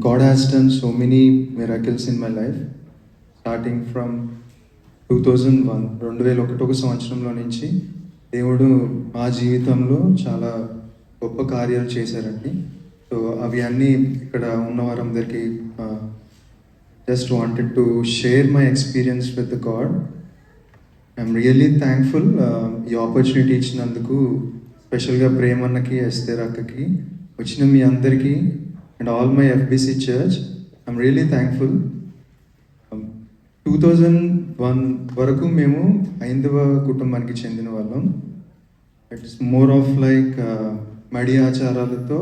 God has done so many miracles in my life, starting from 2001 2001 సంవత్సరంలో నుంచి దేవుడు మా జీవితంలో చాలా గొప్ప కార్యాలు చేశారండి. సో అవి అన్నీ ఇక్కడ ఉన్న వారందరికీ just wanted to share my experience with God. I'm really thankful ఈ ఆపర్చునిటీ ఇచ్చినందుకు, స్పెషల్గా ప్రేమన్నకి, ఎస్తేర్ అక్కకి, వచ్చిన మీ అందరికీ and all my FBC church. I'm really thankful. 2001 వరకు మేము హైందవ కుటుంబానికి చెందిన వాళ్ళం. ఇట్స్ మోర్ ఆఫ్ లైక్ మడి ఆచారాలతో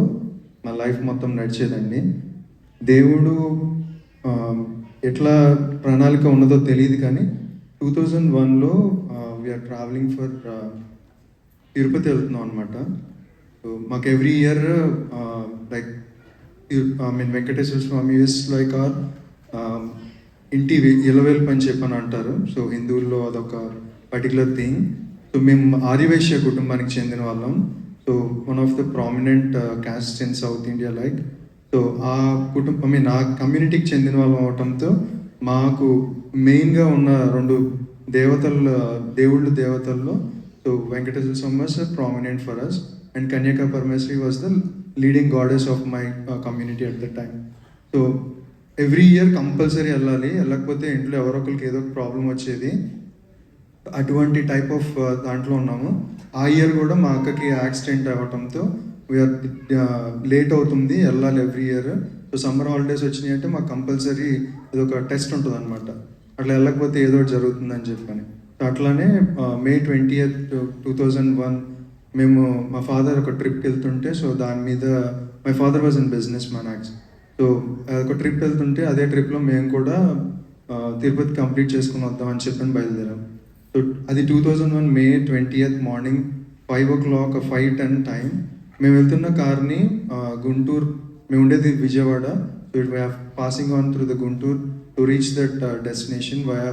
మా లైఫ్ మొత్తం నడిచేదండి. దేవుడు ఎట్లా ప్రణాళిక ఉన్నదో తెలియదు, కానీ 2001లో వీఆర్ ట్రావెలింగ్ ఫర్ తిరుపతి వెళ్తున్నాం అనమాట. సో మాకు every year like Venkateswara Swamy is like our ఇంటి ఇలవేల్పు అని చెప్పని అంటారు. సో హిందువుల్లో అదొక పర్టికులర్ థింగ్. సో మేము ఆర్యవైశ్య కుటుంబానికి చెందిన వాళ్ళం. So one of the prominent caste in south India like. So ఆ కుటుంబం ఆ కమ్యూనిటీకి చెందిన వాళ్ళం అవటంతో మాకు మెయిన్గా ఉన్న రెండు దేవతల్లో so Venkateswara Swamy was prominent for us, and Kanyaka Parameswari was the leading goddess of my community at the time. So every year compulsory వెళ్ళాలి, వెళ్ళకపోతే ఇంట్లో ఎవరో ఒకరికి ఏదో ఒక ప్రాబ్లం వచ్చేది. అటువంటి టైప్ ఆఫ్ దాంట్లో ఉన్నాము. ఆ ఇయర్ కూడా మా అక్కకి యాక్సిడెంట్ అవ్వటంతో వీఆర్ లేట్ అవుతుంది, వెళ్ళాలి every year. So summer holidays వచ్చినాయి అంటే మాకు కంపల్సరీ ఇది ఒక టెస్ట్ ఉంటుంది అనమాట, అట్లా వెళ్ళకపోతే ఏదో ఒకటి జరుగుతుందని చెప్పని. సో అట్లానే May 20th, 2001 మేము మా ఫాదర్ ఒక ట్రిప్కి వెళ్తుంటే, సో దాని మీద my father was in business man actual. So ఒక ట్రిప్ వెళ్తుంటే అదే ట్రిప్లో మేము కూడా తిరుపతి కంప్లీట్ చేసుకుని వద్దామని చెప్పని బయలుదేరాం. సో అది 2001 May 20th morning 5 o'clock 5:10 time. మేము వెళ్తున్న కార్ని గుంటూరు, మేము ఉండేది Vijayawada. So we are passing on through the Guntur to reach that destination via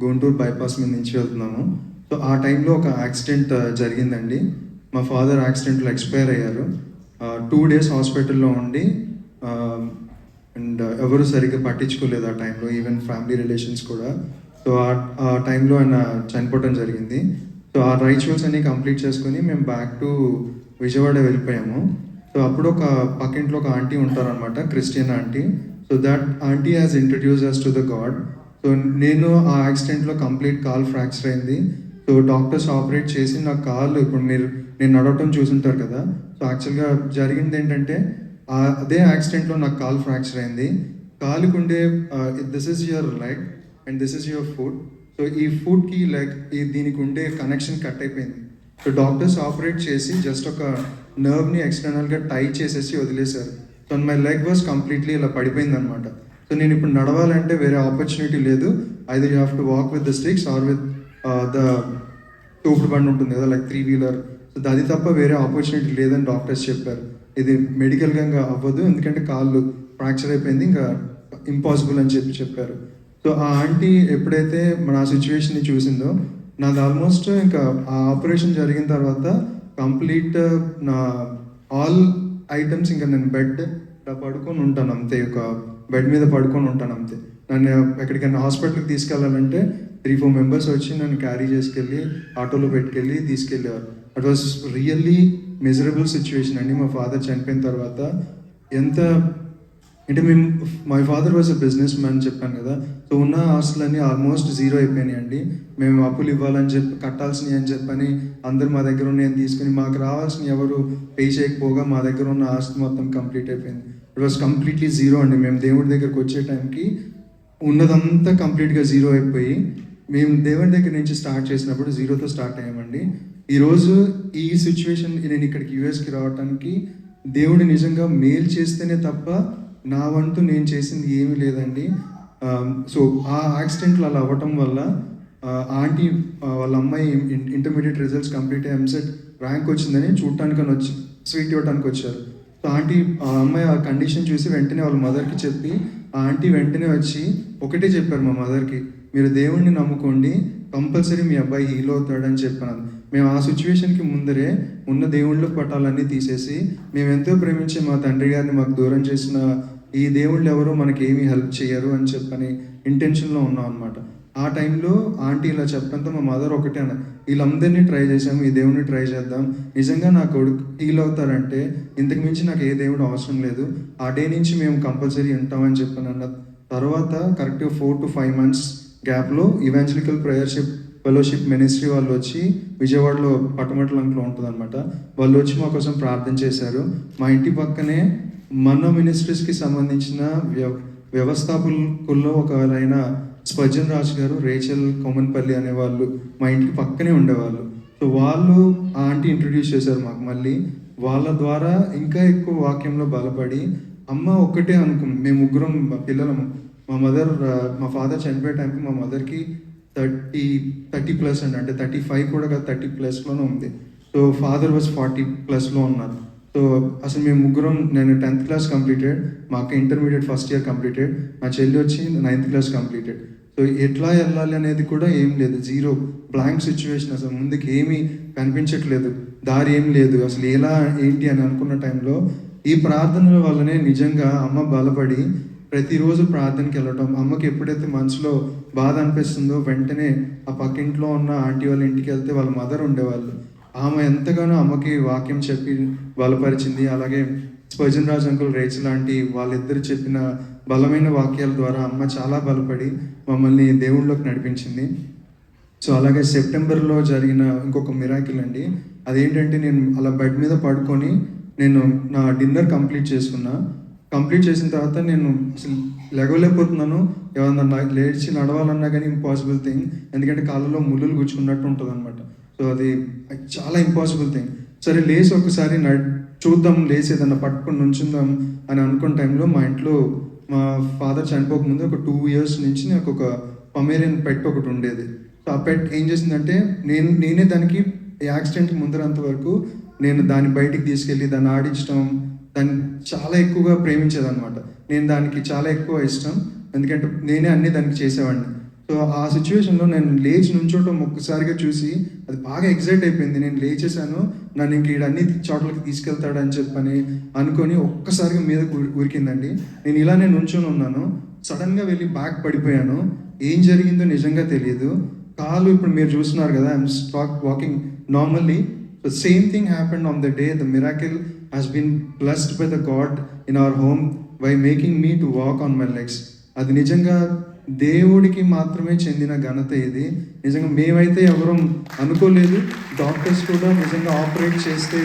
Guntur bypass మీద నుంచి వెళ్తున్నాము. సో ఆ టైంలో ఒక యాక్సిడెంట్ జరిగిందండి. మా ఫాదర్ యాక్సిడెంట్లో ఎక్స్పైర్ అయ్యారు. 2 days హాస్పిటల్లో ఉండి అండ్ ఎవరు సరిగ్గా పట్టించుకోలేదు ఆ టైంలో, ఈవెన్ ఫ్యామిలీ రిలేషన్స్ కూడా. సో ఆ టైంలో ఆయన చనిపోవడం జరిగింది. సో ఆ రైచువల్స్ అన్ని కంప్లీట్ చేసుకొని మేము బ్యాక్ టు విజయవాడ వెళ్ళిపోయాము. సో అప్పుడు ఒక పక్కింట్లో ఒక ఆంటీ ఉంటారనమాట, Christian aunty. So that aunty has introduce us to the god. So నేను ఆ యాక్సిడెంట్లో కంప్లీట్ కాల్ ఫ్రాక్చర్ అయింది. సో డాక్టర్స్ ఆపరేట్ చేసి నా కాళ్ళు, ఇప్పుడు నేను నడవటం చూసుంటారు కదా, సో యాక్చువల్గా జరిగింది ఏంటంటే అదే యాక్సిడెంట్లో నాకు కాల్ ఫ్రాక్చర్ అయింది. కాలుకు ఉండే this is your leg and this is your foot. So ఈ ఫుట్కి లెగ్ దీనికి ఉండే కనెక్షన్ కట్ అయిపోయింది. సో డాక్టర్స్ ఆపరేట్ చేసి జస్ట్ ఒక నర్వ్ని ఎక్స్టర్నల్గా టై చేసేసి వదిలేశారు. So my leg was completely ఇలా పడిపోయింది అనమాట. సో నేను ఇప్పుడు నడవాలంటే వేరే ఆపర్చునిటీ లేదు, either you have to walk with the sticks or with the తోపుడు బండి ఉంటుంది కదా, లైక్ 3-wheeler. సో అది తప్ప వేరే ఆపర్చునిటీ లేదని డాక్టర్స్ చెప్పారు. ఇది మెడికల్గా ఇంకా అవ్వదు, ఎందుకంటే కాళ్ళు ఫ్రాక్చర్ అయిపోయింది, ఇంకా ఇంపాసిబుల్ అని చెప్పారు. సో ఆ ఆంటీ ఎప్పుడైతే నా సిచ్యువేషన్ని చూసిందో, నాది ఆల్మోస్ట్ ఇంకా ఆ ఆపరేషన్ జరిగిన తర్వాత కంప్లీట్ నా ఆల్ ఐటమ్స్ ఇంకా నేను బెడ్ ఇలా పడుకొని ఉంటాను అంతే, ఒక బెడ్ మీద పడుకొని ఉంటాను అంతే. నన్ను ఎక్కడికైనా హాస్పిటల్కి తీసుకెళ్ళాలంటే 3-4 members వచ్చి నన్ను క్యారీ చేసుకెళ్ళి ఆటోలో పెట్టుకెళ్ళి తీసుకెళ్ళేవారు. It was really miserable situation అండి. మా ఫాదర్ చనిపోయిన తర్వాత ఎంత అంటే my father was a businessman చెప్పాను కదా. సో ఉన్న ఆస్తులన్నీ ఆల్మోస్ట్ 0 అయిపోయినాయి అండి. మేము అప్పులు ఇవ్వాలని చెప్పి, కట్టాల్సినవి అని చెప్పని అందరు మా దగ్గర ఉన్నాయని తీసుకుని, మాకు రావాల్సిన ఎవరు పే చేయకపోగా మా దగ్గర ఉన్న ఆస్తి మొత్తం కంప్లీట్ అయిపోయింది. ఇట్ వాస్ కంప్లీట్లీ 0 అండి. మేము దేవుడి దగ్గరికి వచ్చే టైంకి ఉన్నదంతా కంప్లీట్గా 0 అయిపోయి, మేము దేవుడి దగ్గర నుంచి స్టార్ట్ చేసినప్పుడు 0తో స్టార్ట్ అయ్యామండి. ఈరోజు ఈ సిచ్యువేషన్, నేను ఇక్కడికి యూఎస్కి రావడానికి దేవుడు నిజంగా మేలు చేస్తేనే తప్ప నా వంతు నేను చేసింది ఏమీ లేదండి. సో ఆ యాక్సిడెంట్లు అలా అవ్వటం వల్ల ఆంటీ వాళ్ళ అమ్మాయి ఇంటర్మీడియట్ రిజల్ట్స్ కంప్లీట్ అయ్యి ఎంసెట్ ర్యాంక్ వచ్చిందని చూడటానికని వచ్చి స్వీట్ ఇవ్వడానికి వచ్చారు. సో ఆంటీ ఆ అమ్మాయి ఆ కండిషన్ చూసి వెంటనే వాళ్ళ మదర్కి చెప్పి, ఆ ఆంటీ వెంటనే వచ్చి ఒకటే చెప్పారు మా మదర్కి, మీరు దేవుణ్ణి నమ్ముకోండి, కంపల్సరీ మీ అబ్బాయి హీల్ అవుతాడని చెప్పాను. మేము ఆ సిచ్యువేషన్కి ముందరే ఉన్న దేవుళ్ళ పటాలన్నీ తీసేసి, మేము ఎంతో ప్రేమించే మా తండ్రి గారిని మాకు దూరం చేసిన ఈ దేవుళ్ళు ఎవరో మనకి ఏమీ హెల్ప్ చేయరు అని చెప్పని ఇంటెన్షన్లో ఉన్నాం అనమాట. ఆ టైంలో ఆంటీ ఇలా చెప్పడంతో మా మదర్ ఒకటే అన్నారు, వీళ్ళందరినీ ట్రై చేసాము, ఈ దేవుడిని ట్రై చేద్దాం, నిజంగా నా కొడుకు హీల్ అవుతారంటే ఇంతకు మించి నాకు ఏ దేవుడు అవసరం లేదు, ఆ డే నుంచి మేము కంపల్సరీ ఉంటామని చెప్పాను అన్న తర్వాత కరెక్ట్గా 4 to 5 months గ్యాప్లో ఇవాంజలికల్ ప్రేయర్షిప్ ఫెలోషిప్ మినిస్ట్రీ వాళ్ళు వచ్చి విజయవాడలో పట్టమట్లంలో ఉంటుంది అనమాట. వాళ్ళు వచ్చి మా కోసం ప్రార్థన చేశారు. మా ఇంటి పక్కనే మన మినిస్ట్రీస్కి సంబంధించిన వ్యవస్థాపకుల్లో ఒకరైన స్పర్జన్ రాజు గారు, రేచల్ కొమన్పల్లి అనే వాళ్ళు మా ఇంటికి పక్కనే ఉండేవాళ్ళు. సో వాళ్ళు ఆ ఆంటీ ఇంట్రడ్యూస్ చేశారు మాకు. మళ్ళీ వాళ్ళ ద్వారా ఇంకా ఎక్కువ వాక్యంలో బలపడి అమ్మ ఒక్కటే అనుకుంది. మేము ముగ్గురం పిల్లలము. మా ఫాదర్ చనిపోయే టైంకి మా మదర్కి 30+ అండి, అంటే 35 కూడా కాదు, 30+లోనే ఉంది. సో ఫాదర్ వాజ్ 40+లో ఉన్నారు. సో అసలు మేము ముగ్గురం, నేను 10th క్లాస్ కంప్లీటెడ్, మా అక్క ఇంటర్మీడియట్ ఫస్ట్ ఇయర్ కంప్లీటెడ్, మా చెల్లి వచ్చి 9th క్లాస్ కంప్లీటెడ్. సో ఎట్లా వెళ్ళాలి అనేది కూడా ఏం లేదు, జీరో బ్లాంక్ సిచ్యువేషన్, అసలు ముందుకు ఏమీ కనిపించట్లేదు, దారి ఏం లేదు, అసలు ఎలా ఏంటి అని అనుకున్న టైంలో ఈ ప్రార్థనల వల్లనే నిజంగా అమ్మ బలపడి ప్రతిరోజు ప్రార్థనకి వెళ్ళటం. అమ్మకి ఎప్పుడైతే మనసులో బాధ అనిపిస్తుందో వెంటనే ఆ పక్కింట్లో ఉన్న ఆంటీ వాళ్ళ ఇంటికి వెళ్తే వాళ్ళ మదర్ ఉండేవాళ్ళు, ఆమె ఎంతగానో అమ్మకి వాక్యం చెప్పి బలపరిచింది. అలాగే Spurgeon Raj uncle, Rachel aunty వాళ్ళిద్దరు చెప్పిన బలమైన వాక్యాల ద్వారా అమ్మ చాలా బలపడి మమ్మల్ని దేవుళ్ళలోకి నడిపించింది. సో అలాగే సెప్టెంబర్లో జరిగిన ఇంకొక మిరాకిల్ అండి. అదేంటంటే నేను అలా బెడ్ మీద పడుకొని నేను నా డిన్నర్ కంప్లీట్ చేసిన తర్వాత నేను అసలు లెగవలేకపోతున్నాను. ఏమన్నా లేచి నడవాలన్నా కానీ ఇంపాసిబుల్ థింగ్, ఎందుకంటే కాళ్ళలో ముళ్ళులు గుచ్చుకున్నట్టు ఉంటుంది అనమాట. సో అది చాలా ఇంపాసిబుల్ థింగ్. సరే లేచి ఒకసారి చూద్దాం, లేచి ఏదన్నా పట్టుకొని నుంచుందాం అని అనుకున్న టైంలో మా ఇంట్లో మా ఫాదర్ చనిపోకముందు ఒక 2 years నుంచి నాకు ఒక పమేరియన్ పెట్ ఒకటి ఉండేది. సో ఆ పెట్ ఏం చేసిందంటే నేనే దానికి యాక్సిడెంట్కి ముందరంత వరకు నేను దాన్ని బయటికి తీసుకెళ్ళి దాన్ని ఆడించడం, దాన్ని చాలా ఎక్కువగా ప్రేమించేదనమాట. నేను దానికి చాలా ఎక్కువ ఇష్టం, ఎందుకంటే నేనే అన్నీ దానికి చేసేవాడిని. సో ఆ సిచ్యువేషన్లో నేను లేచి నుంచోటం ఒక్కసారిగా చూసి అది బాగా ఎగ్జైట్ అయిపోయింది. నేను లేచేసాను, నన్ను ఇంక అన్ని చోట్లకి తీసుకెళ్తాడని చెప్పని అనుకొని ఒక్కసారిగా మీద ఉరికిందండి. నేను ఇలానే నుంచొని ఉన్నాను, సడన్గా వెళ్ళి బ్యాక్ పడిపోయాను. ఏం జరిగిందో నిజంగా తెలియదు. కాలు ఇప్పుడు మీరు చూస్తున్నారు కదా, I'm walking normally. So same thing happened on the day the miracle has been blessed by the God in our home by making me to walk on my legs. అది నిజంగా దేవుడికి మాత్రమే చెందిన ఘనత ఇది. నిజంగా మేమైతే ఎవరూ అనుకోలేదు, డాక్టర్స్ కూడా నిజంగా ఆపరేట్ చేస్తే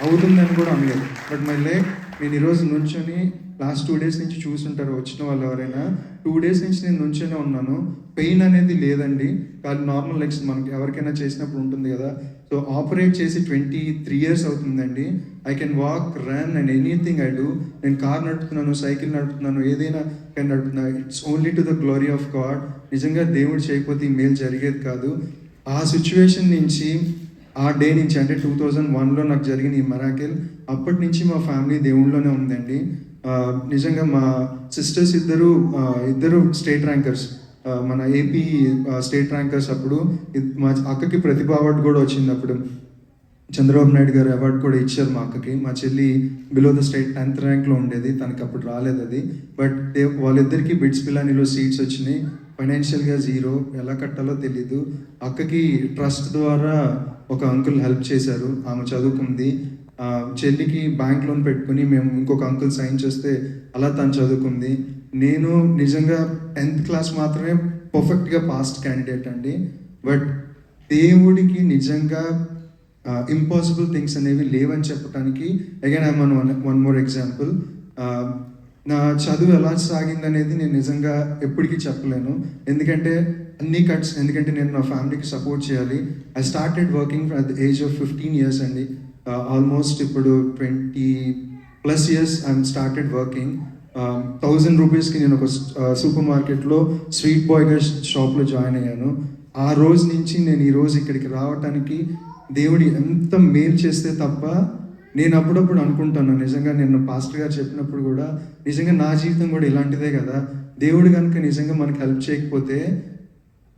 అవుతుందని కూడా అనలేదు. బట్ మై లెగ్, నేను ఈరోజు నుంచొని లాస్ట్ 2 days నుంచి చూసుంటారు వచ్చిన వాళ్ళు ఎవరైనా, 2 days నుంచి నేను నుంచొనే ఉన్నాను. పెయిన్ అనేది లేదండి, కానీ నార్మల్ లెగ్స్ మనకి ఎవరికైనా చేసినప్పుడు ఉంటుంది కదా. సో ఆపరేట్ చేసి 23 years అవుతుందండి. I can walk, run and anything I do. నేను కార్ నడుపుతున్నాను, సైకిల్ నడుపుతున్నాను, ఏదైనా కానీ నడుపుతున్నాను. It's only to the glory of God. నిజంగా దేవుడు చేయకపోతే ఈ మేలు జరిగేది కాదు. ఆ సిచ్యువేషన్ నుంచి, ఆ డే నుంచి, అంటే 2001లో నాకు జరిగిన ఈ మిరాకిల్, అప్పటి నుంచి మా ఫ్యామిలీ దేవుళ్ళలోనే ఉందండి. నిజంగా మా సిస్టర్స్ ఇద్దరు స్టేట్ ర్యాంకర్స్, మన ఏపీ స్టేట్ ర్యాంకర్స్. అప్పుడు మా అక్కకి ప్రతిభా అవార్డు కూడా వచ్చింది. అప్పుడు చంద్రబాబు నాయుడు గారు అవార్డు కూడా ఇచ్చారు మా అక్కకి. మా చెల్లి బిలో ద స్టేట్ 10th ర్యాంక్లో ఉండేది, తనకి అప్పుడు రాలేదు అది. బట్ వాళ్ళిద్దరికీ బిట్స్ పిలానీలో సీట్స్ వచ్చినాయి. ఫైనాన్షియల్గా జీరో, ఎలా కట్టాలో తెలీదు. అక్కకి ట్రస్ట్ ద్వారా ఒక అంకుల్ హెల్ప్ చేశారు, ఆమె చదువుకుంది. చెల్లికి బ్యాంక్ లోన్ పెట్టుకుని మేము ఇంకొక అంకుల్ సైన్ చేస్తే అలా తను చదువుకుంది. నేను నిజంగా 10th క్లాస్ మాత్రమే పర్ఫెక్ట్గా పాస్ట్ క్యాండిడేట్ అండి. బట్ దేవుడికి నిజంగా ఇంపాసిబుల్ థింగ్స్ అనేవి లేవని చెప్పడానికి again I one more example. నా చదువు ఎలా సాగిందనేది నేను నిజంగా ఎప్పటికీ చెప్పలేను, ఎందుకంటే అన్ని కట్స్, ఎందుకంటే నేను నా ఫ్యామిలీకి సపోర్ట్ చేయాలి. I started working at the age of 15 years అండి. ఆల్మోస్ట్ ఇప్పుడు 20+ years ఐఎమ్ స్టార్టెడ్ వర్కింగ్. 1000 రూపీస్కి నేను ఒక సూపర్ మార్కెట్లో స్వీట్ బాయ్గా షాప్లో జాయిన్ అయ్యాను. ఆ రోజు నుంచి నేను ఈ రోజు ఇక్కడికి రావడానికి దేవుడు ఎంత మేలు చేస్తే తప్ప, నేను అప్పుడప్పుడు అనుకుంటాను నిజంగా, నేను పాస్టర్ గారు చెప్పినప్పుడు కూడా నిజంగా నా జీవితం కూడా ఇలాంటిదే కదా, దేవుడు కనుక నిజంగా మనకి హెల్ప్ చేయకపోతే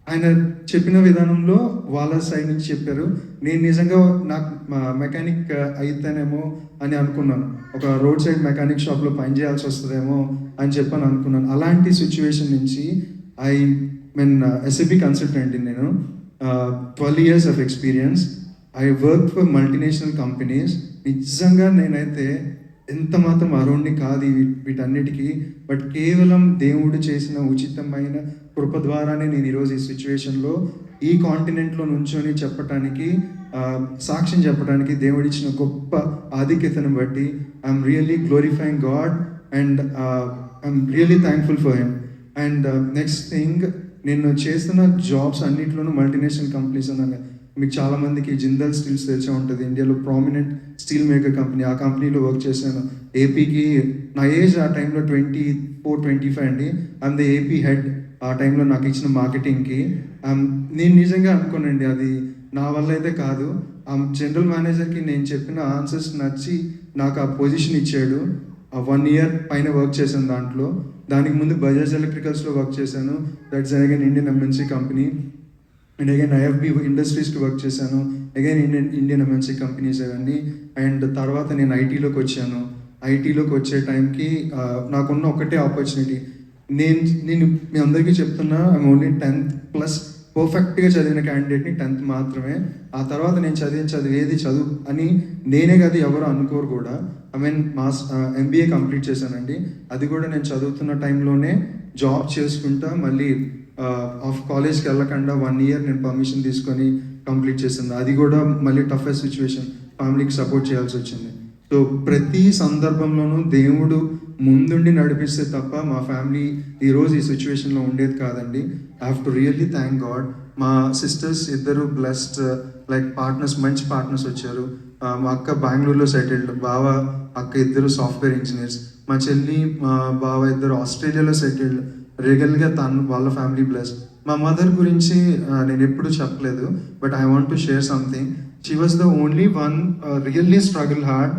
ఆయన చెప్పిన విధానంలో వాళ్ళ సైడ్ నుంచి చెప్పారు. నేను నిజంగా నాకు మెకానిక్ అయితేనేమో అని అనుకున్నాను. ఒక రోడ్ సైడ్ మెకానిక్ షాప్‌లో పని చేయాల్సి వస్తదేమో అని చెప్పని అనుకున్నాను. అలాంటి సిట్యుయేషన్ నుంచి ఐ మీన్ ఎస్ఏపీ కన్సల్టెంట్‌ని నేను. 12 years of experience. I work for multinational companies. నిజంగా నేనైతే ఎంత మాత్రం అర్హుడిని కాదు వీటన్నిటికీ. బట్ కేవలం దేవుడు చేసిన ఉచితమైన కృప ద్వారానే నేను ఈరోజు ఈ సిచ్యువేషన్లో ఈ కాంటినెంట్లో నుంచొని చెప్పటానికి, సాక్ష్యం చెప్పడానికి దేవుడిచ్చిన గొప్ప ఆధిక్యతను బట్టి I'm really glorifying God and I'm really thankful for him. And next thing, నేను చేస్తున్న జాబ్స్ అన్నింటిలోనూ మల్టీనేషనల్ కంపెనీస్ అన్నాను. మీకు చాలామందికి జిందాల్ స్టీల్స్ తెలిసే ఉంటుంది. ఇండియాలో ప్రామినెంట్ స్టీల్ మేకర్ కంపెనీ. ఆ కంపెనీలో వర్క్ చేశాను. ఏపీకి నా ఏజ్ ఆ టైంలో 24-25 అండి. I'm the AP head. ఆ టైంలో నాకు ఇచ్చిన మార్కెటింగ్కి నేను నిజంగా అనుకోనండి, అది నా వల్ల అయితే కాదు. ఆ జనరల్ మేనేజర్కి నేను చెప్పిన ఆన్సర్స్ నచ్చి నాకు ఆ పొజిషన్ ఇచ్చాడు. 1 ఇయర్ పైన వర్క్ చేశాను దాంట్లో. దానికి ముందు బజాజ్ ఎలక్ట్రికల్స్లో వర్క్ చేశాను. That's again Indian MNC company. And again IFB ఇండస్ట్రీస్కి వర్క్ చేశాను. అగైన్ ఇండియన్ ఎంఎన్సీ కంపెనీస్ అవన్నీ. అండ్ తర్వాత నేను ఐటీలోకి వచ్చాను. ఐటీలోకి వచ్చే టైంకి నాకున్న ఒకటే ఆపర్చునిటీ. నేను మీ అందరికీ చెప్తున్నా, ఐఎమ్ ఓన్లీ 10th+ పర్ఫెక్ట్గా చదివిన క్యాండిడేట్ని. 10th మాత్రమే. ఆ తర్వాత నేను చదివేది చదువు అని నేనే కాదు, ఎవరు అనుకోరు కూడా. ఐ మీన్ MBA కంప్లీట్ చేశానండి. అది కూడా నేను చదువుతున్న టైంలోనే జాబ్ చేసుకుంటా మళ్ళీ కాలేజ్కి వెళ్ళకుండా 1 ఇయర్ నేను పర్మిషన్ తీసుకొని కంప్లీట్ చేశాను. అది కూడా మళ్ళీ టఫెస్ట్ సిచ్యువేషన్, ఫ్యామిలీకి సపోర్ట్ చేయాల్సి వచ్చింది. సో ప్రతి సందర్భంలోనూ దేవుడు ముందుండి నడిపిస్తే తప్ప మా ఫ్యామిలీ ఈరోజు ఈ సిచ్యువేషన్లో ఉండేది కాదండి. I have to really thank God. మా సిస్టర్స్ ఇద్దరు బ్లెస్డ్, లైక్ పార్ట్నర్స్, మంచి పార్ట్నర్స్ వచ్చారు. మా అక్క బెంగళూరులో సెటిల్డ్, బావ అక్క ఇద్దరు సాఫ్ట్వేర్ ఇంజనీర్స్. మా చెల్లి మా బావ ఇద్దరు ఆస్ట్రేలియాలో సెటిల్డ్. రియల్గా వాళ్ళ ఫ్యామిలీ బ్లెస్డ్. మా మదర్ గురించి నేను ఎప్పుడు చెప్పలేదు, but I want to share something. She was the only one really struggle hard.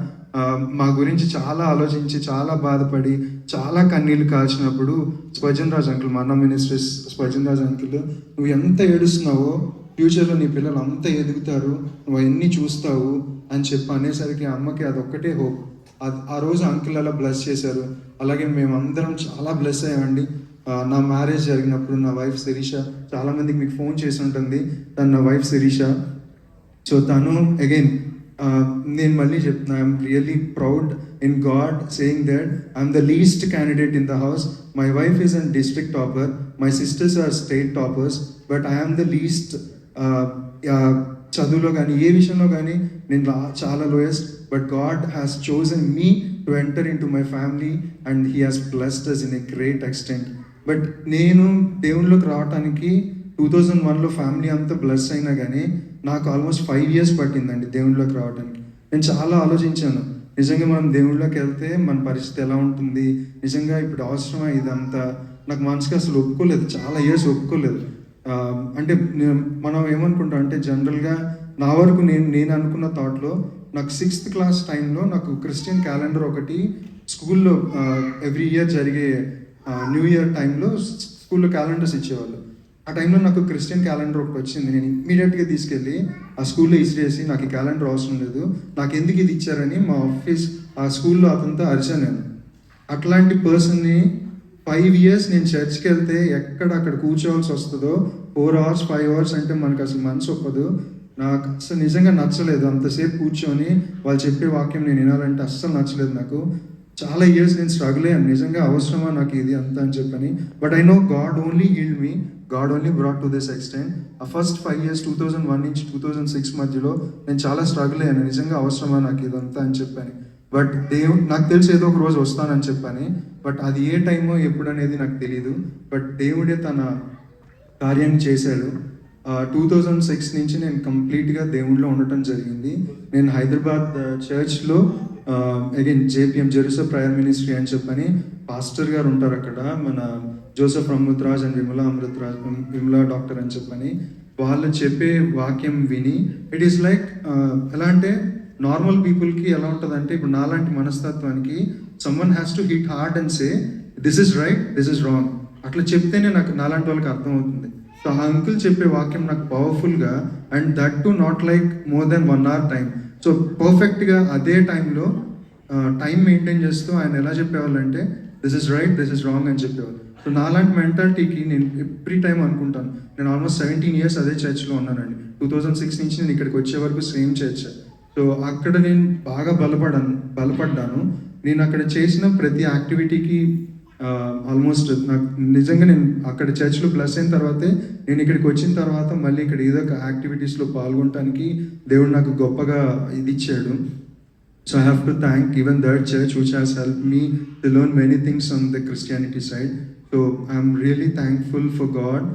మా గురించి చాలా ఆలోచించి, చాలా బాధపడి, చాలా కన్నీళ్ళు కాల్చినప్పుడు స్వజన్ రాజ్ అంకుల్, మా అన్న మినిస్ట్రీస్ స్వజన్ రాజ్ అంకుల్, నువ్వు ఎంత ఏడుస్తున్నావో ఫ్యూచర్లో నీ పిల్లలు అంత ఎదుగుతారు, నువ్వు అవన్నీ చూస్తావు అని చెప్పి అనేసరికి అమ్మకి అదొక్కటే హోప్. ఆ రోజు అంకుల్ అలా బ్లెస్ చేశారు. అలాగే మేమందరం చాలా బ్లెస్ అయ్యామండి. నా మ్యారేజ్ జరిగినప్పుడు నా వైఫ్ శిరీష, చాలామందికి మీకు ఫోన్ చేసి ఉంటుంది, తను నా వైఫ్ శిరీష. సో తను అగైన్ నేను మళ్ళీ చెప్తున్నా, I'm really proud in God saying that I'm the least candidate in the house. My wife is an district topper, my sisters are state toppers, but I'm the least. చదువులో కానీ ఏ విషయంలో కానీ నేను చాలా lowest. But God has chosen me to enter in to my family and he has blessed us in a great extent. But నేను దేవుళ్ళలోకి రావడానికి 2001లో family అంతా బ్లెస్ అయినా కానీ నాకు ఆల్మోస్ట్ 5 ఇయర్స్ పట్టిందండి దేవుళ్ళలోకి రావడానికి. నేను చాలా ఆలోచించాను, నిజంగా మనం దేవుళ్ళలోకి వెళ్తే మన పరిస్థితి ఎలా ఉంటుంది, నిజంగా ఇప్పుడు అవసరమా ఇదంతా. నాకు మనసుకి అసలు ఒప్పుకోలేదు, చాలా ఇయర్స్ ఒప్పుకోలేదు. అంటే మనం ఏమనుకుంటాం అంటే జనరల్గా నా వరకు నేను అనుకున్న థాట్లో, నాకు 6th క్లాస్ టైంలో నాకు క్రిస్టియన్ క్యాలెండర్ ఒకటి స్కూల్లో ఎవ్రీ ఇయర్ జరిగే న్యూ ఇయర్ టైంలో స్కూల్లో క్యాలెండర్స్ ఇచ్చేవాళ్ళు. ఆ టైంలో నాకు క్రిస్టియన్ క్యాలెండర్ ఒకటి వచ్చింది. నేను ఇమ్మీడియట్గా తీసుకెళ్ళి ఆ స్కూల్లో ఇసిరేసి, నాకు ఈ క్యాలెండర్ అవసరం లేదు, నాకు ఎందుకు ఇది ఇచ్చారని మా ఆ స్కూల్లో అతనితో అరిచాను నేను. అట్లాంటి పర్సన్ని 5 ఇయర్స్ నేను చర్చ్కి వెళ్తే ఎక్కడ అక్కడ కూర్చోవాల్సి వస్తుందో, 4 hours 5 hours అంటే మనకు అసలు మనసు ఒప్పదు. నాకు అసలు నిజంగా నచ్చలేదు అంతసేపు కూర్చొని వాళ్ళు చెప్పే వాక్యం నేను వినాలంటే అస్సలు నచ్చలేదు నాకు. చాలా ఇయర్స్ నేను స్ట్రగుల్ అయ్యాను, నిజంగా అవసరమా నాకు ఇది అంతా అని చెప్పని. But I know God only healed me, God only brought to this extent. ఆ ఫస్ట్ 5 ఇయర్స్ 2001 నుంచి 2006 మధ్యలో నేను చాలా స్ట్రగుల్ అయ్యాను, నిజంగా అవసరమా నాకు ఇదంతా అని చెప్పని. బట్ నాకు తెలిసి ఏదో ఒక రోజు వస్తానని చెప్పని. బట్ అది ఏ టైమో ఎప్పుడు అనేది నాకు తెలియదు. బట్ దేవుడే తన కార్యాన్ని చేశాడు. 2006 నుంచి నేను కంప్లీట్గా దేవుళ్ళలో ఉండటం జరిగింది. నేను హైదరాబాద్ చర్చ్లో again JPM Jerusalem prayer ministry అని చెప్పని పాస్టర్ గారు ఉంటారు అక్కడ, మన Joseph Amritraj and Vimala doctor అని చెప్పని. వాళ్ళు చెప్పే వాక్యం విని ఇట్ ఈస్ లైక్ ఎలా అంటే నార్మల్ పీపుల్కి ఎలా ఉంటుందంటే, ఇప్పుడు నాలాంటి మనస్తత్వానికి someone has to hit hard and say this is right, this is wrong. అట్లా చెప్తేనే నాలాంటి వాళ్ళకి అర్థమవుతుంది. సో ఆ అంకుల్ చెప్పే వాక్యం నాకు పవర్ఫుల్గా, and that to not like more than 1 hour time. So పర్ఫెక్ట్గా అదే టైంలో టైం మెయింటైన్ చేస్తూ ఆయన ఎలా చెప్పేవాళ్ళంటే this is right, this is wrong అని చెప్పేవాళ్ళు. సో నాలాంటి మెంటాలిటీకి నేను ఎవ్రీ టైం అనుకుంటాను. నేను ఆల్మోస్ట్ 17 years అదే చర్చ్లో ఉన్నానండి. 2006 నుంచి నేను ఇక్కడికి వచ్చే వరకు సేమ్ చర్చ్. సో అక్కడ నేను బాగా బలపడ్డాను. నేను అక్కడ చేసిన ప్రతి యాక్టివిటీకి ఆల్మోస్ట్ నాకు నిజంగా నేను అక్కడ చర్చ్లో ప్లస్ అయిన తర్వాతే నేను ఇక్కడికి వచ్చిన తర్వాత మళ్ళీ ఇక్కడ ఏదో ఒక యాక్టివిటీస్లో పాల్గొనడానికి దేవుడు నాకు గొప్పగా ఇది ఇచ్చాడు. So I have to thank even that church which has help me to learn many things on the Christianity side. So I'm really thankful for God.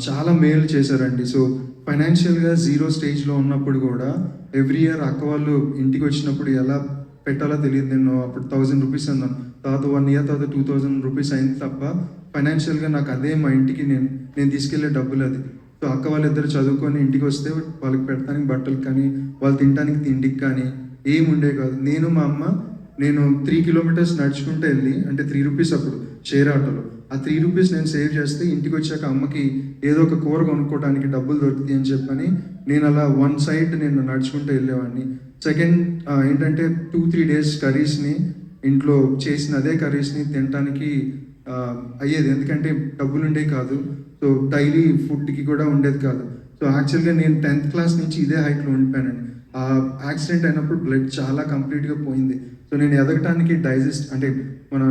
చాలా మేలు చేశారండి. సో ఫైనాన్షియల్గా జీరో స్టేజ్లో ఉన్నప్పుడు కూడా ఎవ్రీ ఇయర్ అక్క వాళ్ళు ఇంటికి వచ్చినప్పుడు ఎలా పెట్టాలో తెలియదు. నేను అప్పుడు 1000 రూపీస్ అన్నాను, తర్వాత 1 year తర్వాత 2000 రూపీస్ అయింది తప్ప ఫైనాన్షియల్గా నాకు అదే మా ఇంటికి నేను తీసుకెళ్లే డబ్బులు అది. సో అక్క వాళ్ళిద్దరు చదువుకొని ఇంటికి వస్తే వాళ్ళకి పెట్టడానికి బట్టలకు కానీ వాళ్ళు తినడానికి తిండికి కానీ ఏమి ఉండే కాదు. నేను మా అమ్మ 3 kilometers నడుచుకుంటూ వెళ్ళి, అంటే 3 రూపీస్ అప్పుడు షేర్ ఆటోలో, ఆ 3 రూపీస్ నేను సేవ్ చేస్తే ఇంటికి వచ్చాక అమ్మకి ఏదో ఒక కూర కొనుక్కోవడానికి డబ్బులు దొరుకుతాయి అని చెప్పని నేను అలా వన్ సైడ్ నేను నడుచుకుంటూ వెళ్ళేవాడిని. సెకండ్ ఏంటంటే 2-3 days కర్రీస్ని ఇంట్లో చేసిన అదే కర్రీస్ని తినడానికి అయ్యేది, ఎందుకంటే డబ్బులు ఉండేవి కాదు. సో డైలీ ఫుడ్కి కూడా ఉండేది కాదు. సో యాక్చువల్గా నేను 10th class నుంచి ఇదే హైట్లో ఉండిపోయానండి. ఆ యాక్సిడెంట్ అయినప్పుడు బ్లడ్ చాలా కంప్లీట్గా పోయింది. సో నేను ఎదగటానికి డైజెస్ట్ అంటే మన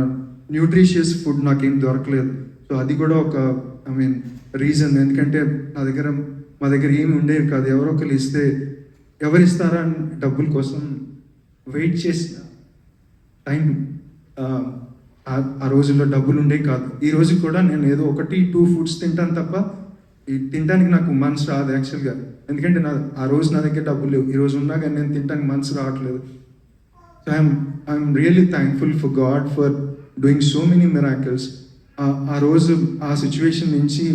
న్యూట్రిషియస్ ఫుడ్ నాకేం దొరకలేదు. సో అది కూడా ఒక రీజన్. ఎందుకంటే మా దగ్గర ఏమి ఉండేవి కాదు. ఎవరో ఒకరు ఇస్తే ఎవరు ఇస్తారా అని డబ్బుల కోసం వెయిట్ చేసిన టైం ఆ రోజుల్లో డబ్బులు ఉండేవి కాదు. ఈ రోజు కూడా నేను ఏదో 1-2 foods తింటాను తప్ప తినడానికి నాకు మనసు రాదు యాక్చువల్గా. ఎందుకంటే ఆ రోజు నా దగ్గర డబ్బులు లేవు. ఈరోజు ఉన్నా కానీ నేను తినడానికి మనసు రావట్లేదు. So I'm really thankful for God for doing so many miracles. ఆ రోజు ఆ సిచ్యువేషన్ నుంచి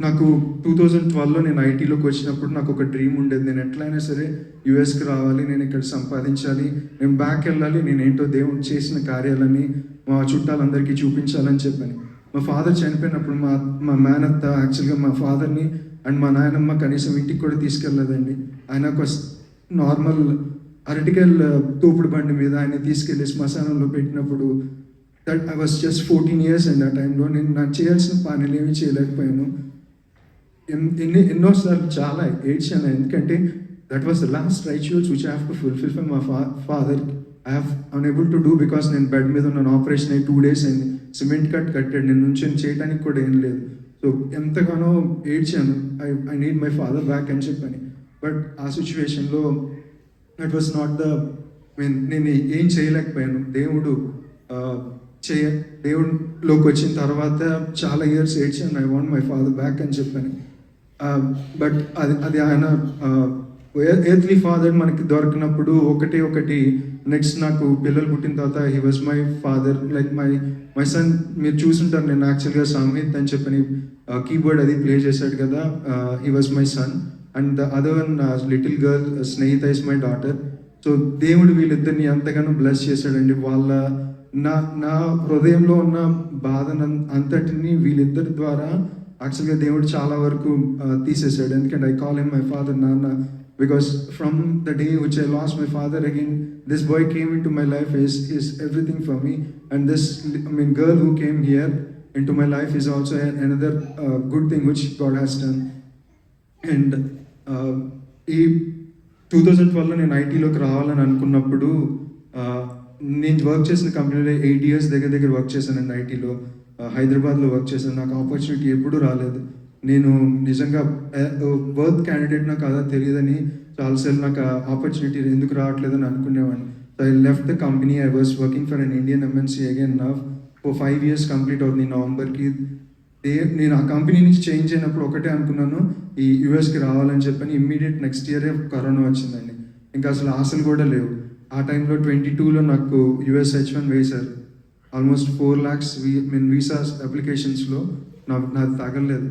నాకు 2012లో నేను ఐటీలోకి వచ్చినప్పుడు నాకు ఒక డ్రీమ్ ఉండేది. నేను ఎట్లయినా సరే యూఎస్కి రావాలి, నేను ఇక్కడ సంపాదించాలి, నేను బ్యాక్ వెళ్ళాలి, నేనేంటో దేవుడు చేసిన కార్యాలని మా చుట్టాలందరికీ చూపించాలని చెప్పాను. మా ఫాదర్ చనిపోయినప్పుడు మా మేనత్త యాక్చువల్గా మా ఫాదర్ని అండ్ మా నాయనమ్మ కనీసం ఇంటికి కూడా తీసుకెళ్ళలేదండి. ఆయన ఒక నార్మల్ అరటికల్ తోపుడు బండి మీద ఆయన తీసుకెళ్ళి శ్మశానంలో పెట్టినప్పుడు that I was just 14 years అండి. ఆ టైంలో నేను నాకు చేయాల్సిన పనులు ఏమీ చేయలేకపోయాను. ఎన్నోసార్లు చాలా ఏడ్చాను, ఎందుకంటే that was the last rituals which I have to fulfil for my father. I have unable to do because నేను బెడ్ మీద ఉన్నాను. ఆపరేషన్ అయ్యి 2 days అయింది. సిమెంట్ కట్టాడు, నేను నుంచి చేయడానికి కూడా ఏం లేదు. సో ఎంతగానో ఏడ్చాను, I need my father back అని చెప్పని. బట్ ఆ సిచ్యువేషన్లో దట్ వాస్ నాట్ ద నేను ఏం చేయలేకపోయాను. దేవుడిలోకి వచ్చిన తర్వాత చాలా ఇయర్స్ ఏడ్చాను, I want my father back అని చెప్పాను. బట్ అది ఆయన ఎర్త్లీ ఫాదర్ మనకి దొరికినప్పుడు ఒకటి నెక్స్ట్ నాకు పిల్లలు పుట్టిన తర్వాత he was my father, like my son. మీరు చూసుంటారు, నేను యాక్చువల్గా సంహిత్ అని చెప్పని కీబోర్డ్ అది ప్లే చేశాడు కదా, he was my son. And the other one little girl Snehitha is my daughter. So దేవుడు వీళ్ళిద్దరిని ఎంతగానో బ్లెస్ చేశాడండి. నా హృదయంలో ఉన్న బాధను అంతటిని వీళ్ళిద్దరి ద్వారా యాక్చువల్గా దేవుడు చాలా వరకు తీసేశాడు. ఎందుకంటే I call him my father, నాన్న, because from the day which I lost my father again, this boy came into my life, is everything for me. And this girl who came here into my life is also another good thing which God has done. And ఈ 2012లో నేను ఐటీలోకి రావాలని అనుకున్నప్పుడు నేను work చేసిన కంపెనీలో 8 years దగ్గర work చేశానండి. ఐటీలో హైదరాబాద్లో వర్క్ చేశాను. నాకు ఆపర్చునిటీ ఎప్పుడూ రాలేదు. నేను నిజంగా వర్క్ క్యాండిడేట్ నాకు అలా తెలియదని చాలాసార్లు నాకు ఆపర్చునిటీ ఎందుకు రావట్లేదని అనుకునేవాడిని. So I left the company. I was working for an Indian MNC again now for 5 years complete అవుతుంది నవంబర్కి. నేను ఆ కంపెనీ నుంచి చేంజ్ అయినప్పుడు ఒకటే అనుకున్నాను, ఈ యూఎస్కి రావాలని చెప్పని. ఇమ్మీడియట్ నెక్స్ట్ ఇయరే కరోనా వచ్చిందండి. ఇంకా అసలు ఆశలు కూడా లేవు. ఆ టైంలో 2022లో నాకు యూఎస్ H1 వేశారు. ఆల్మోస్ట్ 4 lakhs వీసాస్ అప్లికేషన్స్లో నాది తగలలేదు.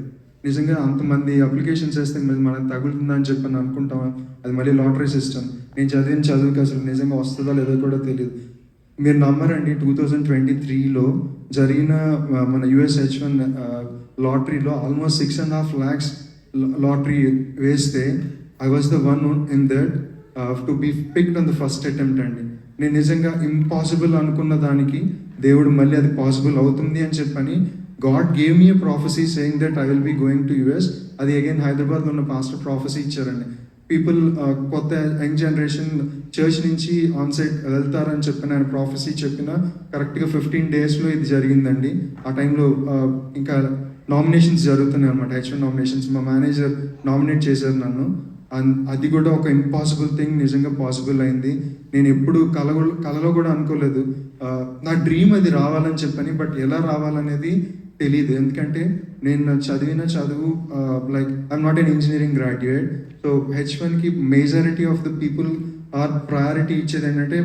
నిజంగా అంతమంది అప్లికేషన్స్ వేస్తే మనకు తగులుతుందని చెప్పని అనుకుంటాం. అది మళ్ళీ లాటరీ సిస్టమ్. నేను చదివిన చదువుకి అసలు నిజంగా వస్తుందో లేదో కూడా తెలియదు. మీరు నమ్మరండి, 2023లో జరిగిన మన యుఎస్ H1 లాటరీలో ఆల్మోస్ట్ 6.5 lakhs లాటరీ వేస్తే I was the one in that to be picked on the first attempt అండి. నేను నిజంగా ఇంపాసిబుల్ అనుకున్న దానికి దేవుడు మళ్ళీ అది పాసిబుల్ అవుతుంది అని చెప్పని God gave me a prophecy saying that I will be going to US. అది అగైన్ హైదరాబాద్లో ఉన్న పాస్టర్ ప్రాఫెసీ ఇచ్చారండి. పీపుల్ కొత్త యంగ్ జనరేషన్ చర్చ్ నుంచి ఆన్ సైట్ వెళ్తారని చెప్పిన ఆయన ప్రాఫెసీ చెప్పిన కరెక్ట్గా 15 daysలో ఇది జరిగిందండి. ఆ టైంలో ఇంకా నామినేషన్స్ జరుగుతున్నాయి అనమాట, H1 నామినేషన్స్. మా మేనేజర్ నామినేట్ చేశారు నన్ను. అది కూడా ఒక ఇంపాసిబుల్ థింగ్ నిజంగా పాసిబుల్ అయింది. నేను ఎప్పుడు కలలో కూడా అనుకోలేదు. నా డ్రీమ్ అది రావాలని చెప్పని, బట్ ఎలా రావాలనేది తెలియదు. ఎందుకంటే నేను చదివిన చదువు like I'm not an engineering graduate. So H1కి majority of the people are priority ఇచ్చేది ఏంటంటే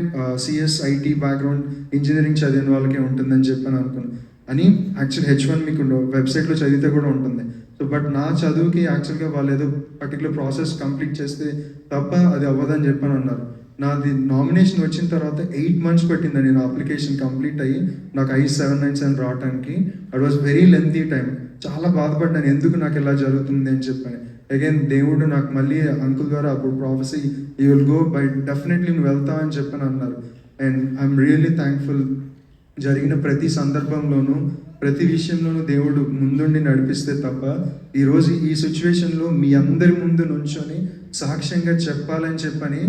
CS IT బ్యాక్గ్రౌండ్ ఇంజనీరింగ్ చదివిన వాళ్ళకే ఉంటుందని చెప్పని అనుకున్నాను. అని యాక్చువల్ H1 మీకు వెబ్సైట్లో చదివితే కూడా ఉంటుంది. సో బట్ నా చదువుకి యాక్చువల్గా వాళ్ళు ఏదో పర్టికులర్ ప్రాసెస్ కంప్లీట్ చేస్తే తప్ప అది అవ్వదని చెప్పని అన్నారు. నాది నామినేషన్ వచ్చిన తర్వాత 8 months పట్టిందండి నా అప్లికేషన్ కంప్లీట్ అయ్యి నాకు I-797 రావడానికి. At was very lengthy time. చాలా బాధపడ్డాను, ఎందుకు నాకు ఇలా జరుగుతుంది అని చెప్పని. అగైన్ దేవుడు నాకు మళ్ళీ అంకుల్ ద్వారా అప్పుడు prophecy you will go by definitely నువ్వు వెళ్తావు అని చెప్పని అన్నారు. And I'm really thankful. జరిగిన ప్రతి సందర్భంలోనూ ప్రతి విషయంలోనూ దేవుడు ముందుండి నడిపిస్తే తప్ప ఈరోజు ఈ సిచ్యువేషన్లో మీ అందరి ముందు నుంచొని సాక్ష్యంగా చెప్పాలని చెప్పని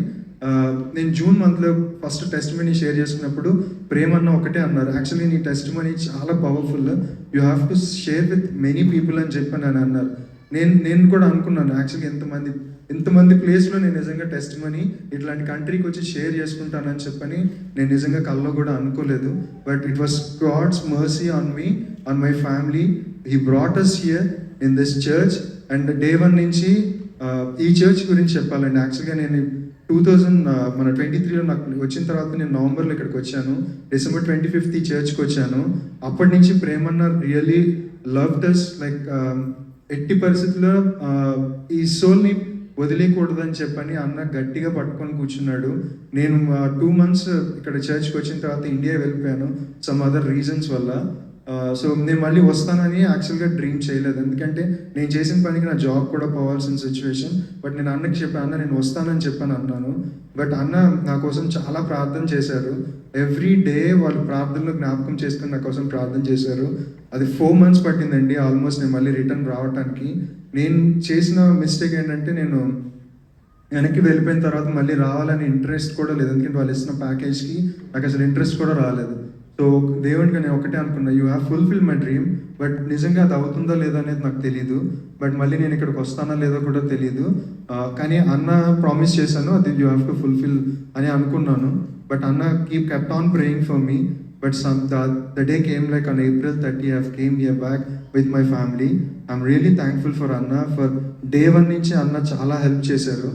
నేను జూన్ మంత్లో ఫస్ట్ టెస్ట్ మనీ షేర్ చేసుకున్నప్పుడు ప్రేమన్న ఒకటే అన్నారు, యాక్చువల్లీ నీ టెస్ట్ మనీ చాలా powerful, you have to share with many people అని చెప్పని అని అన్నారు. నేను కూడా అనుకున్నాను, యాక్చువల్లీ ఎంతమంది ప్లేస్లో నేను నిజంగా టెస్ట్ మనీ ఇట్లాంటి కంట్రీకి వచ్చి షేర్ చేసుకుంటానని చెప్పని నేను నిజంగా కల్లో కూడా అనుకోలేదు. But it was God's mercy on me, on my family. He brought us here in this church. And day 1 నుంచి ఈ చర్చ్ గురించి చెప్పాలండి. యాక్చువల్గా నేను 2023లో నాకు వచ్చిన తర్వాత నేను నవంబర్లో ఇక్కడికి వచ్చాను. December 25th ఈ చర్చ్కి వచ్చాను. అప్పటి నుంచి ప్రేమన్న రియలీ లవ్డ్ అస్ లైక్ ఎట్టి పరిస్థితుల్లో ఈ సోల్ని వదిలేయకూడదని చెప్పని అన్న గట్టిగా పట్టుకొని కూర్చున్నాడు. నేను 2 months ఇక్కడ చర్చ్కి వచ్చిన తర్వాత ఇండియా వెళ్ళిపోయాను సమ్ అదర్ రీజన్స్ వల్ల. సో నేను మళ్ళీ వస్తానని యాక్చువల్గా డ్రీమ్ చేయలేదు, ఎందుకంటే నేను చేసిన పనికి నా జాబ్ కూడా పోవాల్సిన సిచ్యువేషన్. బట్ నేను అన్నకి చెప్పాను, అన్న నేను వస్తానని చెప్పాను అన్నాను. బట్ అన్న నా కోసం చాలా ప్రార్థన చేశారు. ఎవ్రీ డే వాళ్ళు ప్రార్థనలో జ్ఞాపకం చేసుకుని నా కోసం ప్రార్థన చేశారు. అది 4 months పట్టిందండి ఆల్మోస్ట్ నేను మళ్ళీ రిటర్న్ రావడానికి. నేను చేసిన మిస్టేక్ ఏంటంటే నేను వెనక్కి వెళ్ళిపోయిన తర్వాత మళ్ళీ రావాలని ఇంట్రెస్ట్ కూడా లేదు, ఎందుకంటే వాళ్ళు ఇస్తున్న ప్యాకేజ్కి నాకు అసలు ఇంట్రెస్ట్ కూడా రాలేదు. సో దేవుడికి నేను ఒకటే అనుకున్నా, you have fulfil my dream. But నిజంగా అది అవుతుందో లేదో అనేది నాకు తెలియదు. బట్ మళ్ళీ నేను ఇక్కడికి వస్తానో లేదో కూడా తెలియదు. కానీ అన్న ప్రామిస్ చేశాను, అది యూ హ్యావ్ టు ఫుల్ఫిల్ అని అనుకున్నాను. బట్ అన్న kept on praying for me. But the day came like on April 30, I came here back with my family. I'm really thankful for Anna. For day 1 నుంచి అన్న చాలా help చేశారు.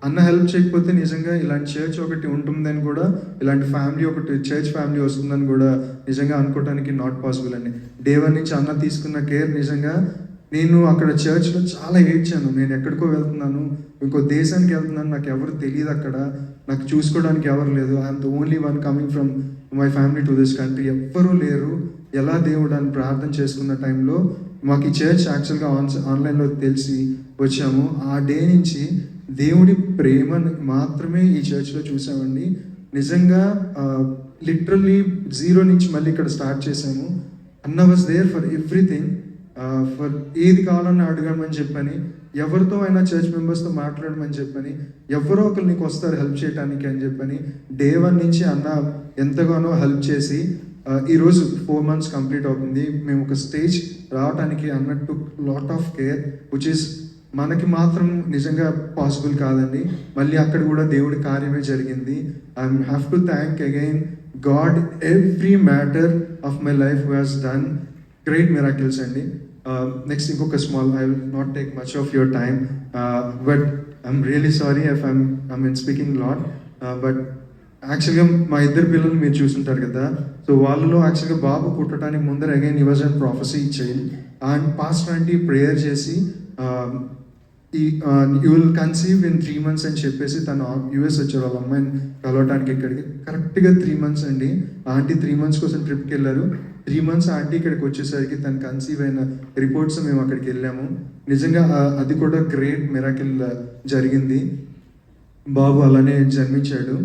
అన్న help చేయకపోతే నిజంగా ఇలాంటి చర్చ్ ఒకటి ఉంటుందని కూడా, ఇలాంటి ఫ్యామిలీ ఒకటి చర్చ్ ఫ్యామిలీ వస్తుందని కూడా నిజంగా అనుకోవడానికి నాట్ పాసిబుల్ అండి. డే 1 నుంచి అన్న తీసుకున్న కేర్ నిజంగా, నేను అక్కడ చర్చ్లో చాలా ఏడ్చాను. నేను ఎక్కడికో వెళ్తున్నాను, ఇంకో దేశానికి వెళ్తున్నాను, నాకు ఎవరు తెలియదు, అక్కడ నాకు చూసుకోవడానికి ఎవరు లేదు. I'm the only one coming from my family to this country. ఎవ్వరూ లేరు. ఎలా దేవుడు అని ప్రార్థన చేసుకున్న టైంలో మాకు ఈ చర్చ్ యాక్చువల్గా ఆన్లైన్లో తెలిసి వచ్చాము. ఆ డే నుంచి దేవుడి ప్రేమని మాత్రమే ఈ చర్చ్లో చూసామండి. నిజంగా లిటరల్లీ 0 నుంచి మళ్ళీ ఇక్కడ స్టార్ట్ చేసాము. అన్న was there for everything. For ఏది కావాలన్నా అడగమని చెప్పని, ఎవరితో అయినా చర్చ్ మెంబర్స్తో మాట్లాడమని చెప్పని, ఎవరో ఒకరు నీకు వస్తారు హెల్ప్ చేయడానికి అని చెప్పని డే 1 నుంచి అన్న ఎంతగానో హెల్ప్ చేసి ఈరోజు 4 months కంప్లీట్ అవుతుంది. మేము ఒక స్టేజ్ రావడానికి అన్న took lot of care, which is మనకి మాత్రం నిజంగా పాసిబుల్ కాదండి. మళ్ళీ అక్కడ కూడా దేవుడి కార్యమే జరిగింది. I have to thank again God every matter of my life who has done great miracles అండి. నెక్స్ట్ ఇంకొక small, I will not take much of your time, but I'm really sorry if I'm speaking lot. But యాక్చువల్గా మా ఇద్దరు పిల్లలు మీరు చూసుంటారు కదా, so వాళ్ళలో యాక్చువల్గా బాబు పుట్టడానికి ముందర అగైన్ ఈ was and prophecy child. And pastor aunty prayer చేసి ఈ you will conceive in 3 months అని చెప్పేసి తను యూఎస్ వచ్చారు వాళ్ళ అమ్మాయిని కలవటానికి ఇక్కడికి. కరెక్ట్గా 3 months అండి. ఆంటీ 3 months కోసం ట్రిప్కి వెళ్ళారు. 3 months ఆంటీ ఇక్కడికి వచ్చేసరికి తను కన్సీవ్ అయిన రిపోర్ట్స్ మేము అక్కడికి వెళ్ళాము. నిజంగా అది కూడా గ్రేట్ మిరాకిల్ జరిగింది. బాబు అలానే జన్మించాడు.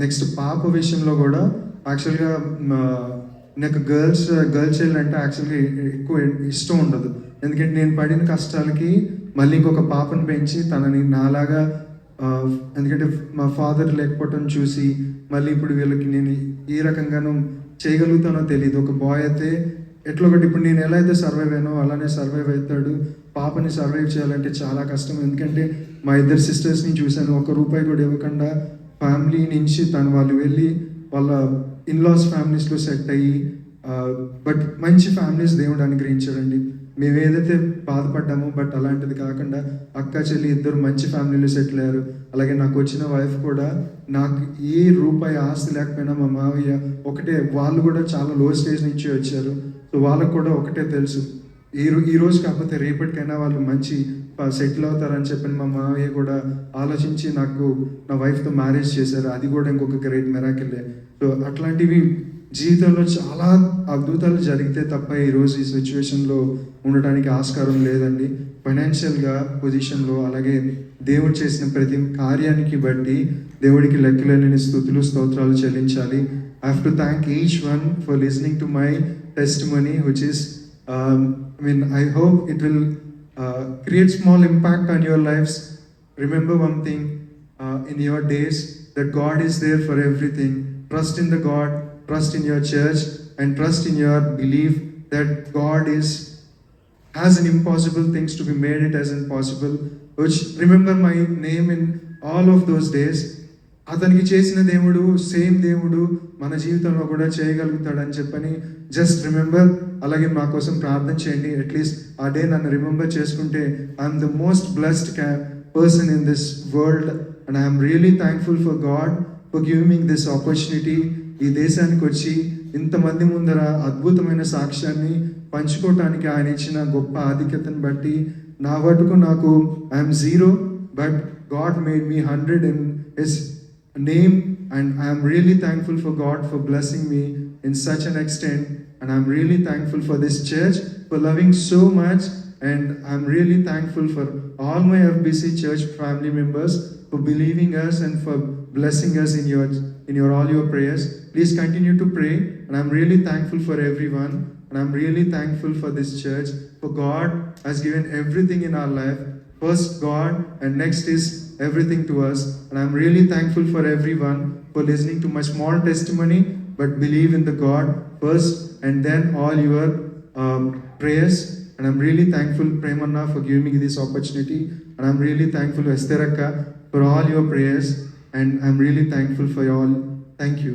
నెక్స్ట్ పాప విషయంలో కూడా యాక్చువల్గా నాకు గర్ల్ చైల్డ్ అంటే యాక్చువల్గా ఎక్కువ ఇష్టం ఉండదు. ఎందుకంటే నేను పడిన కష్టాలకి మళ్ళీ ఇంకొక పాపను పెంచి తనని నాలాగా ఎందుకంటే మా ఫాదర్ లేకపోవటం చూసి మళ్ళీ ఇప్పుడు వీళ్ళకి నేను ఏ రకంగానూ చేయగలుగుతానో తెలియదు. ఒక బాయ్ అయితే ఎట్లా ఒకటి ఇప్పుడు నేను ఎలా అయితే సర్వైవ్ అయినో అలానే సర్వైవ్ అవుతాడు. పాపని సర్వైవ్ చేయాలంటే చాలా కష్టం. ఎందుకంటే మా ఇద్దరు సిస్టర్స్ని చూశాను, ₹1 కూడా ఇవ్వకుండా ఫ్యామిలీ నుంచి వాళ్ళు వెళ్ళి వాళ్ళ ఇన్లాస్ ఫ్యామిలీస్లో సెట్ అయ్యి బట్ మంచి ఫ్యామిలీస్ దేవుడు అనుగ్రహించాడండి. మేము ఏదైతే బాధపడ్డామో బట్ అలాంటిది కాకుండా అక్క చెల్లి ఇద్దరు మంచి ఫ్యామిలీలో సెటిల్ అయ్యారు. అలాగే నాకు వచ్చిన వైఫ్ కూడా నాకు ఏ రూపాయి ఆస్తి లేకపోయినా మా మావయ్య ఒకటే, వాళ్ళు కూడా చాలా లో స్టేజ్ నుంచి వచ్చారు. సో వాళ్ళకు కూడా ఒకటే తెలుసు, ఈ రోజు కాకపోతే రేపటికైనా వాళ్ళు మంచి సెటిల్ అవుతారని చెప్పి మా మావయ్య కూడా ఆలోచించి నాకు నా వైఫ్తో మ్యారేజ్ చేశారు. అది కూడా ఇంకొక గ్రేట్ మెరాకిల్లే. సో అట్లాంటివి జీవితంలో చాలా అద్భుతాలు జరిగితే తప్ప ఈరోజు ఈ సిచ్యువేషన్లో ఉండటానికి ఆస్కారం లేదండి. ఫైనాన్షియల్గా పొజిషన్లో అలాగే దేవుడు చేసిన ప్రతి కార్యానికి బట్టి దేవుడికి లెక్కలేని స్థుతులు స్తోత్రాలు చెల్లించాలి. I have to thank each one for listening to my testimony which is I hope it will create small impact on your lives. Remember one thing in your days, that God is there for everything. Trust in the God, trust in your church, and trust in your belief that God has an impossible things to be made it as impossible. Which remember my name in all of those days. అతనికి చేసిన దేవుడు same దేవుడు మన జీవితంలో కూడా చేయగలుగుతాడని చెప్పని just remember. అలాగే మా కోసం ప్రార్థన చేయండి. అట్లీస్ట్ ఆ డే నన్ను రిమెంబర్ చేసుకుంటే I'm the most blessed person in this world and I'm really thankful for God for giving this opportunity. ఈ దేశానికి వచ్చి ఇంతమంది ముందర అద్భుతమైన సాక్ష్యాన్ని పంచుకోవటానికి ఆయన ఇచ్చిన గొప్ప ఆధిక్యతను బట్టి నా వరకు నాకు I'm 0, but God made me 100 in his name, and I am really thankful for God for blessing me in such an extent, and I am really thankful for this church for loving so much, and I am really thankful for all my FBC church family members for believing us and for blessing us in your all your prayers. Please continue to pray, and I am really thankful for everyone, and I am really thankful for this church, for God has given everything in our life. First God, and next is everything to us, and I'm really thankful for everyone for listening to my small testimony, but believe in the God first and then all your prayers. And I'm really thankful Premanna for giving me this opportunity, and I'm really thankful Esther Akka for all your prayers, and I'm really thankful for you all. Thank you.